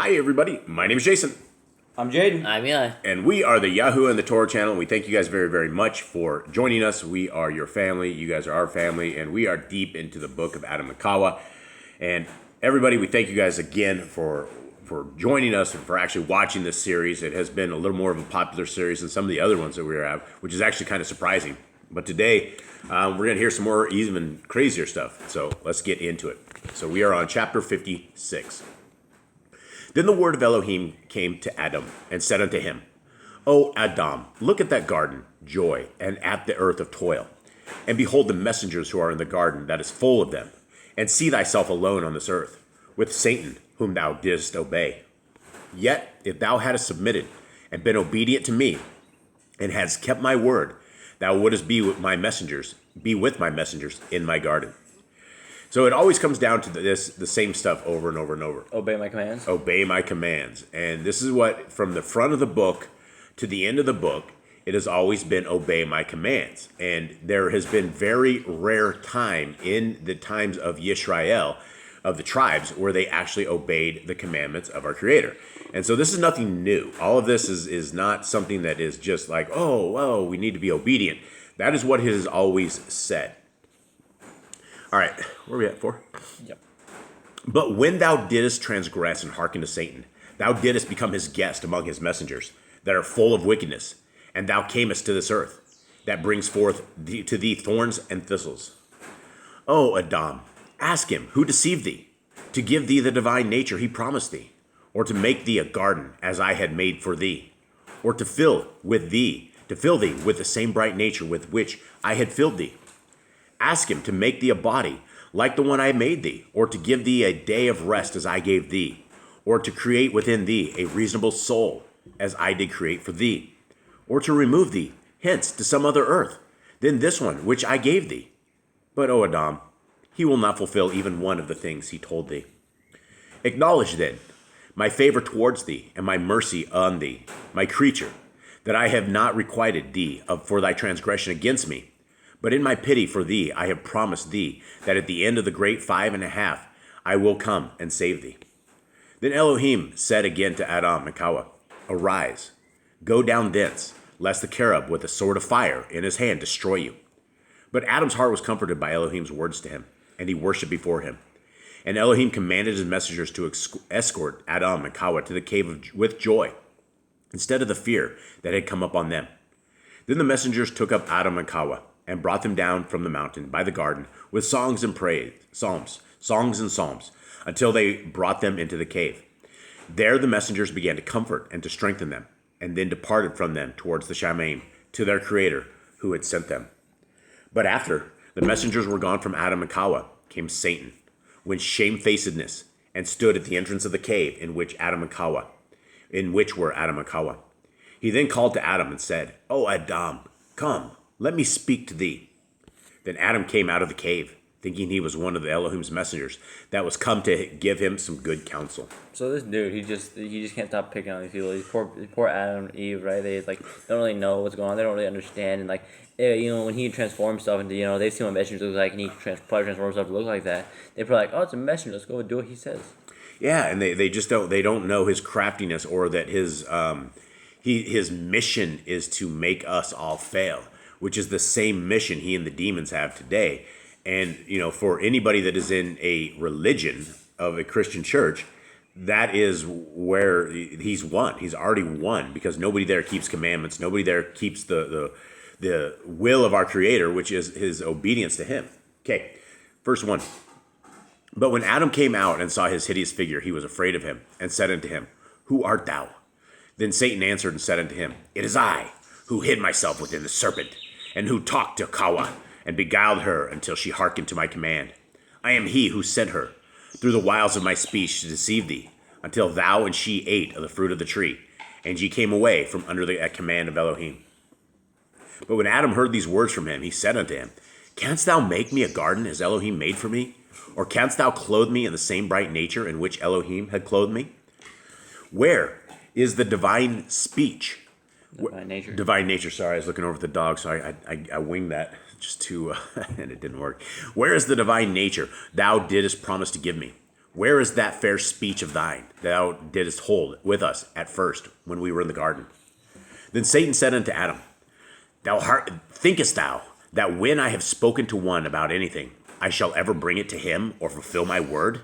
Hi, everybody. My name is Jason. I'm Jaden. I'm Eli. And we are the YHWH and the Torah channel. And we thank you guys very, very much for joining us. We are your family. You guys are our family. And we are deep into the book of Aḍam and Ḥawwah. And everybody, we thank you guys again for joining us and for actually watching this series. It has been a little more of a popular series than some of the other ones that we have, which is actually kind of surprising. But today, we're going to hear some more even crazier stuff. So let's get into it. So we are on chapter 56. Then the word of Elohim came to Aḍam and said unto him, O Aḍam, look at that garden, joy, and at the earth of toil. And behold the messengers who are in the garden that is full of them. And see thyself alone on this earth, with Satan, whom thou didst obey. Yet if thou hadst submitted and been obedient to me, and hadst kept my word, thou wouldst be with my messengers in my garden. So it always comes down to the same stuff over and over and over. Obey my commands. Obey my commands. And this is what, from the front of the book to the end of the book, it has always been obey my commands. And there has been very rare time in the times of Yisrael, of the tribes, where they actually obeyed the commandments of our Creator. And so this is nothing new. All of this is not something that is just like, oh, we need to be obedient. That is what it has always said. All right, where are we at, 4? Yep. But when thou didst transgress and hearken to Satan, thou didst become his guest among his messengers that are full of wickedness, and thou camest to this earth, that brings forth to thee thorns and thistles. O Aḍam, ask him who deceived thee, to give thee the divine nature he promised thee, or to make thee a garden as I had made for thee, or to fill thee with the same bright nature with which I had filled thee. Ask him to make thee a body like the one I made thee, or to give thee a day of rest as I gave thee, or to create within thee a reasonable soul as I did create for thee, or to remove thee hence to some other earth than this one which I gave thee. But, O Aḍam, he will not fulfill even one of the things he told thee. Acknowledge then my favor towards thee and my mercy on thee, my creature, that I have not requited thee for thy transgression against me. But in my pity for thee, I have promised thee that at the end of the great 5.5, I will come and save thee. Then Elohim said again to Aḍam and Ḥawwah, Arise, go down thence, lest the cherub with a sword of fire in his hand destroy you. But Adam's heart was comforted by Elohim's words to him, and he worshipped before him. And Elohim commanded his messengers to escort Aḍam and Ḥawwah to the cave with joy, instead of the fear that had come upon them. Then the messengers took up Aḍam and Ḥawwah, and brought them down from the mountain by the garden with songs and songs and psalms, until they brought them into the cave. There the messengers began to comfort and to strengthen them, and then departed from them towards the Shalom, to their Creator, who had sent them. But after the messengers were gone from Aḍam and Ḥawwah, came Satan, with shamefacedness, and stood at the entrance of the cave in which were Aḍam and Ḥawwah. He then called to Aḍam and said, O Aḍam, come, let me speak to thee. Then Aḍam came out of the cave, thinking he was one of the Elohim's messengers that was come to give him some good counsel. So this dude, he just can't stop picking on these people. These poor Adam and Eve, right? They don't really know what's going on. They don't really understand. And when he transforms himself into, they see what a messenger looks like, and he probably transforms himself to look like that. They're probably like, oh, it's a messenger. Let's go and do what he says. Yeah, and they just don't know his craftiness, or that his mission is to make us all fail, which is the same mission he and the demons have today. And, for anybody that is in a religion of a Christian church, that is where he's won. He's already won, because nobody there keeps commandments. Nobody there keeps the will of our Creator, which is his obedience to him. Okay, verse 1. But when Aḍam came out and saw his hideous figure, he was afraid of him, and said unto him, Who art thou? Then Satan answered and said unto him, It is I, who hid myself within the serpent, and who talked to Ḥawwah, and beguiled her until she hearkened to my command. I am he who sent her, through the wiles of my speech, to deceive thee, until thou and she ate of the fruit of the tree, and ye came away from under the command of Elohim. But when Aḍam heard these words from him, he said unto him, Canst thou make me a garden as Elohim made for me? Or canst thou clothe me in the same bright nature in which Elohim had clothed me? Where is the divine speech? Divine nature, sorry. I was looking over at the dog, so I winged that just to, and it didn't work. Where is the divine nature thou didst promise to give me? Where is that fair speech of thine that thou didst hold with us at first when we were in the garden? Then Satan said unto Adam, thinkest thou that when I have spoken to one about anything, I shall ever bring it to him or fulfill my word?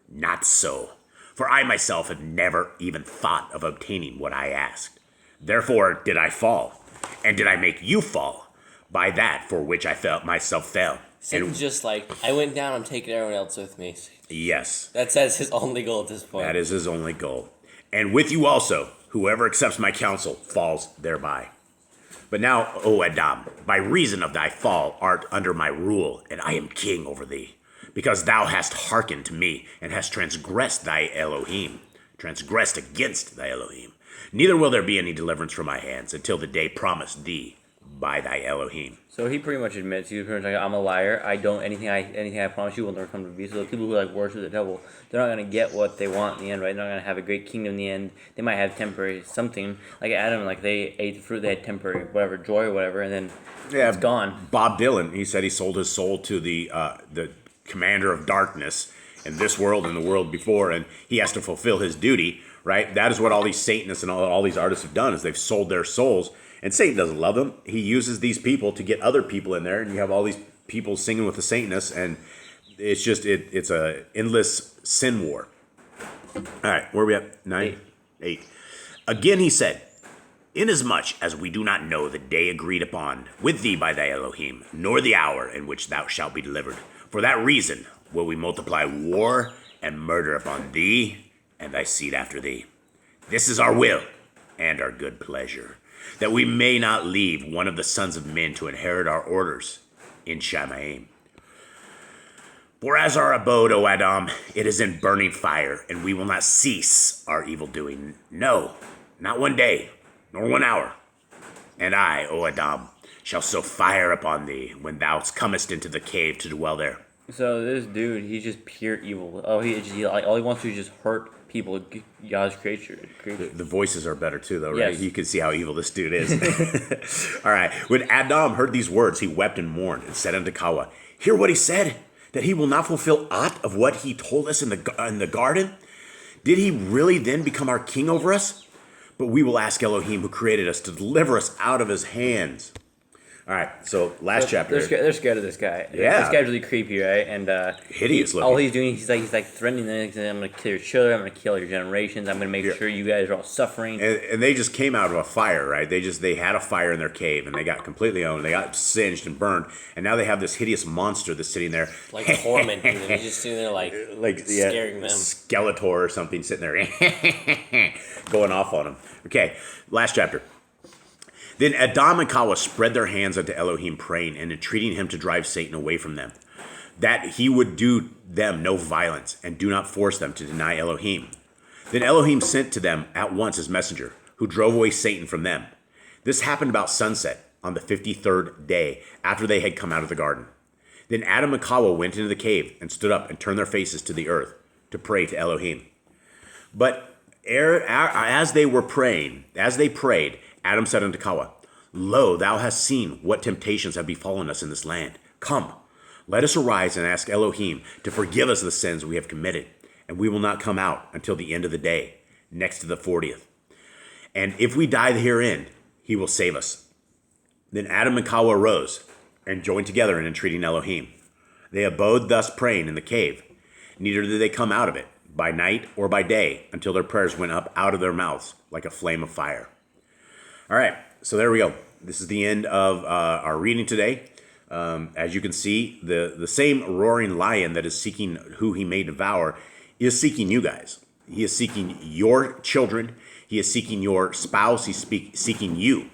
Not so. For I myself have never even thought of obtaining what I asked. Therefore did I fall, and did I make you fall by that for which I felt myself fell. Satan's just like, I went down, I'm taking everyone else with me. Yes. That's his only goal at this point. That is his only goal. And with you also, whoever accepts my counsel falls thereby. But now, O Aḍam, by reason of thy fall art under my rule, and I am king over thee, because thou hast hearkened to me, and hast transgressed thy Elohim, transgressed against thy Elohim. Neither will there be any deliverance from my hands until the day promised thee by thy Elohim. So he pretty much admits, he's pretty much like, I'm a liar. I don't, anything I promise you will never come to be. So the people who like worship the devil, they're not going to get what they want in the end, right? They're not going to have a great kingdom in the end. They might have temporary something. Like Aḍam, like they ate the fruit, they had temporary whatever, joy or whatever, and then it's gone. Bob Dylan, he said he sold his soul to the commander of darkness in this world and the world before, and he has to fulfill his duty, right? That is what all these Satanists and all these artists have done, is they've sold their souls. And Satan doesn't love them. He uses these people to get other people in there, and you have all these people singing with the Satanists, and it's just it's a endless sin war. All right, where are we at? 9? 8. Again he said, inasmuch as we do not know the day agreed upon with thee by thy Elohim, nor the hour in which thou shalt be delivered, for that reason will we multiply war and murder upon thee and thy seed after thee. This is our will and our good pleasure, that we may not leave one of the sons of men to inherit our orders in Shamaim. For as our abode, O Aḍam, it is in burning fire, and we will not cease our evil doing. No, not one day, nor 1 hour. And I, O Aḍam, shall sow fire upon thee when thou comest into the cave to dwell there. So this dude, he's just pure evil. All he wants to do is just hurt people, God's creature. The voices are better too, though, right? Yes. You can see how evil this dude is. All right. When Aḍam heard these words, he wept and mourned and said unto Ḥawwah, hear what he said, that he will not fulfill aught of what he told us in the garden? Did he really then become our king over us? But we will ask Elohim, who created us, to deliver us out of his hands. All right, so last chapter. They're scared of this guy. Yeah. This guy's really creepy, right? And hideous looking. All he's doing, he's like threatening them. He's like, I'm gonna kill your children. I'm gonna kill your generations. I'm gonna make sure you guys are all suffering. And they just came out of a fire, right? They had a fire in their cave, and they got completely owned. They got singed and burned, and now they have this hideous monster that's sitting there, Like tormenting them. He's just sitting there like scaring them. Skeletor or something sitting there, going off on them. Okay, last chapter. Then Aḍam and Ḥawwah spread their hands unto Elohim, praying and entreating him to drive Satan away from them, that he would do them no violence, and do not force them to deny Elohim. Then Elohim sent to them at once his messenger, who drove away Satan from them. This happened about sunset on the 53rd day after they had come out of the garden. Then Aḍam and Ḥawwah went into the cave and stood up and turned their faces to the earth to pray to Elohim. But as they prayed, Aḍam said unto Ḥawwah, lo, thou hast seen what temptations have befallen us in this land. Come, let us arise and ask Elohim to forgive us the sins we have committed, and we will not come out until the end of the day, next to the 40th. And if we die herein, he will save us. Then Aḍam and Ḥawwah arose and joined together in entreating Elohim. They abode thus praying in the cave, neither did they come out of it by night or by day until their prayers went up out of their mouths like a flame of fire. All right, so there we go. This is the end of our reading today. As you can see, the same roaring lion that is seeking who he may devour is seeking you guys. He is seeking your children. He is seeking your spouse. He's seeking you.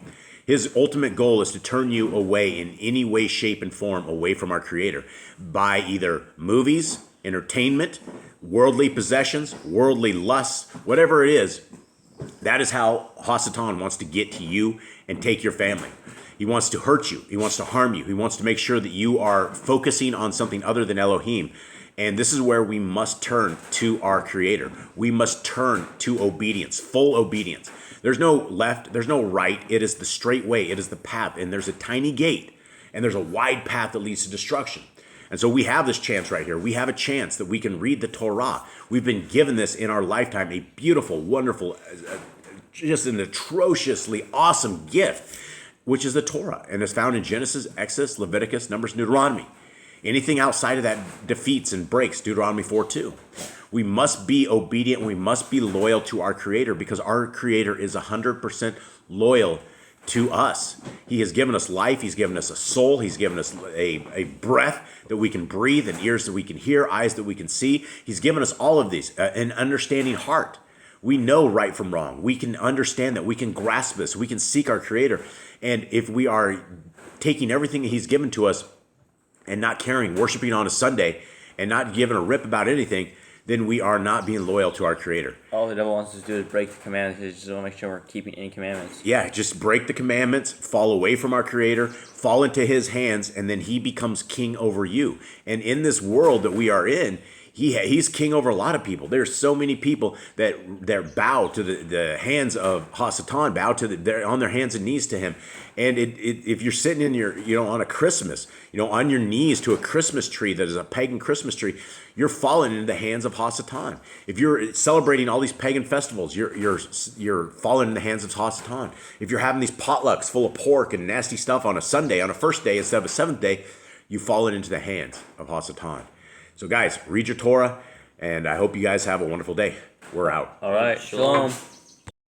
His ultimate goal is to turn you away in any way, shape, and form away from our Creator by either movies, entertainment, worldly possessions, worldly lusts, whatever it is. That is how Hasatan wants to get to you and take your family. He wants to hurt you. He wants to harm you. He wants to make sure that you are focusing on something other than Elohim. And this is where we must turn to our Creator. We must turn to obedience, full obedience. There's no left, there's no right. It is the straight way. It is the path. And there's a tiny gate. And there's a wide path that leads to destruction. And so we have this chance right here. We have a chance that we can read the Torah. We've been given this in our lifetime, a beautiful, wonderful, just an atrociously awesome gift, which is the Torah. And it's found in Genesis, Exodus, Leviticus, Numbers, Deuteronomy. Anything outside of that defeats and breaks Deuteronomy 4:2. We must be obedient. We must be loyal to our Creator, because our Creator is 100% loyal to us. He has given us life. He's given us a soul. He's given us a breath that we can breathe, and ears that we can hear, eyes that we can see. He's given us all of these, an understanding heart. We know right from wrong. We can understand that. We can grasp this. We can seek our Creator. And if we are taking everything that He's given to us and not caring, worshiping on a Sunday, and not giving a rip about anything, then we are not being loyal to our Creator. All the devil wants us to do is break the commandments. He just want to make sure we're keeping any commandments. Yeah, just break the commandments, fall away from our Creator, fall into His hands, and then He becomes king over you. And in this world that we are in, He's king over a lot of people. There's so many people that bow to the hands of Hasatan, they're on their hands and knees to him. And if you're sitting in on a Christmas, on your knees to a Christmas tree that is a pagan Christmas tree, you're falling into the hands of Hasatan. If you're celebrating all these pagan festivals, you're falling in the hands of Hasatan. If you're having these potlucks full of pork and nasty stuff on a Sunday, on a first day instead of a seventh day, you've fallen into the hands of Hasatan. So guys, read your Torah, and I hope you guys have a wonderful day. We're out. All right. Shalom.